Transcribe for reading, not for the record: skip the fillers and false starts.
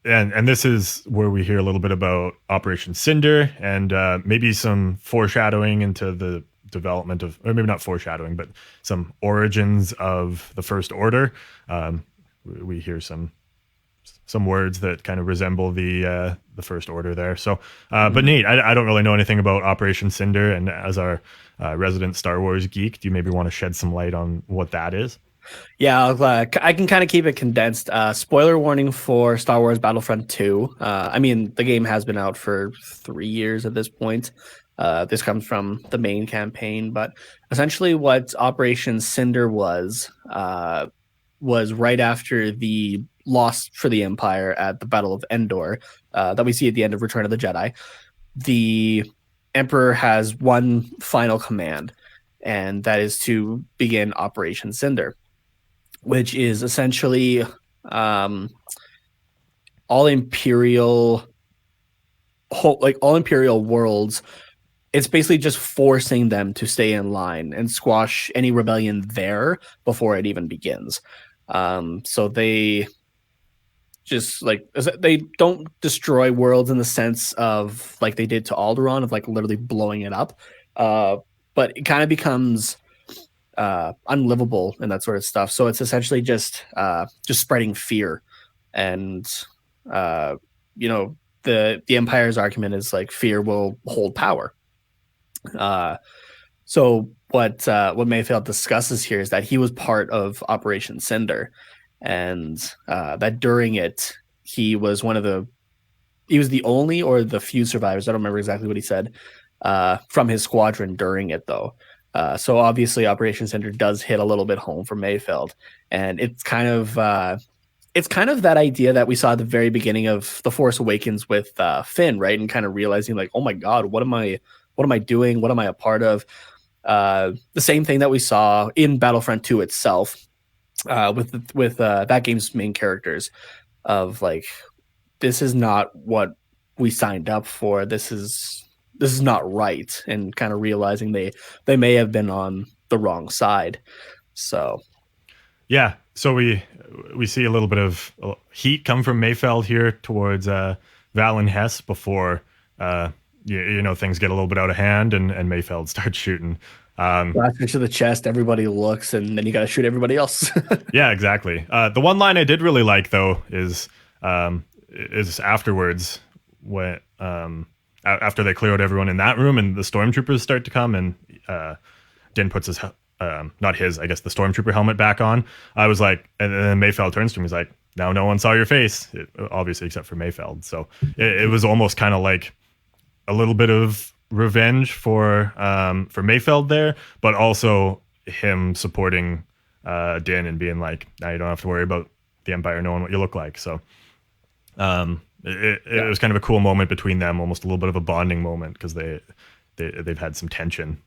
and this is where we hear a little bit about Operation Cinder and maybe some foreshadowing into the development of, or maybe not foreshadowing, but some origins of the First Order. We hear some words that kind of resemble the First Order there. So, but Nate, I don't really know anything about Operation Cinder, and as our resident Star Wars geek, do you maybe want to shed some light on what that is? Yeah, I can kind of keep it condensed. Spoiler warning for Star Wars Battlefront 2. I mean, the game has been out for 3 years at this point. This comes from the main campaign, but essentially what Operation Cinder was right after the loss for the Empire at the Battle of Endor that we see at the end of Return of the Jedi. The Emperor has one final command, and that is to begin Operation Cinder, which is essentially all imperial all imperial worlds. It's basically just forcing them to stay in line and squash any rebellion there before it even begins. So they just they don't destroy worlds in the sense of like they did to Alderaan of like literally blowing it up, but it kind of becomes unlivable and that sort of stuff. So it's essentially just spreading fear, and the Empire's argument is like fear will hold power. So what Mayfield discusses here is that he was part of Operation Cinder, and that during it he was the only or the few survivors. I don't remember exactly what he said from his squadron during it though. So obviously Operation Cinder does hit a little bit home for Mayfeld, and it's kind of that idea that we saw at the very beginning of The Force Awakens with Finn, right? And kind of realizing like, oh my God, what am I doing? What am I a part of? The same thing that we saw in Battlefront 2 itself with that game's main characters of like, this is not what we signed up for. This is not right, and kind of realizing they may have been on the wrong side. So yeah, so we see a little bit of heat come from Mayfeld here towards Val and Hess before things get a little bit out of hand, and Mayfeld starts shooting. Blaster to the chest, everybody looks, and then you got to shoot everybody else. Yeah, exactly. The one line I did really like though is afterwards when after they clear out everyone in that room and the stormtroopers start to come, and Din puts his not his, I guess, the stormtrooper helmet back on. I was like, and then Mayfeld turns to him, he's like, now no one saw your face, obviously except for Mayfeld. So it was almost kind of like a little bit of revenge for Mayfeld there, but also him supporting Din and being like, now you don't have to worry about the Empire knowing what you look like. So it was kind of a cool moment between them, almost a little bit of a bonding moment, because they've had some tension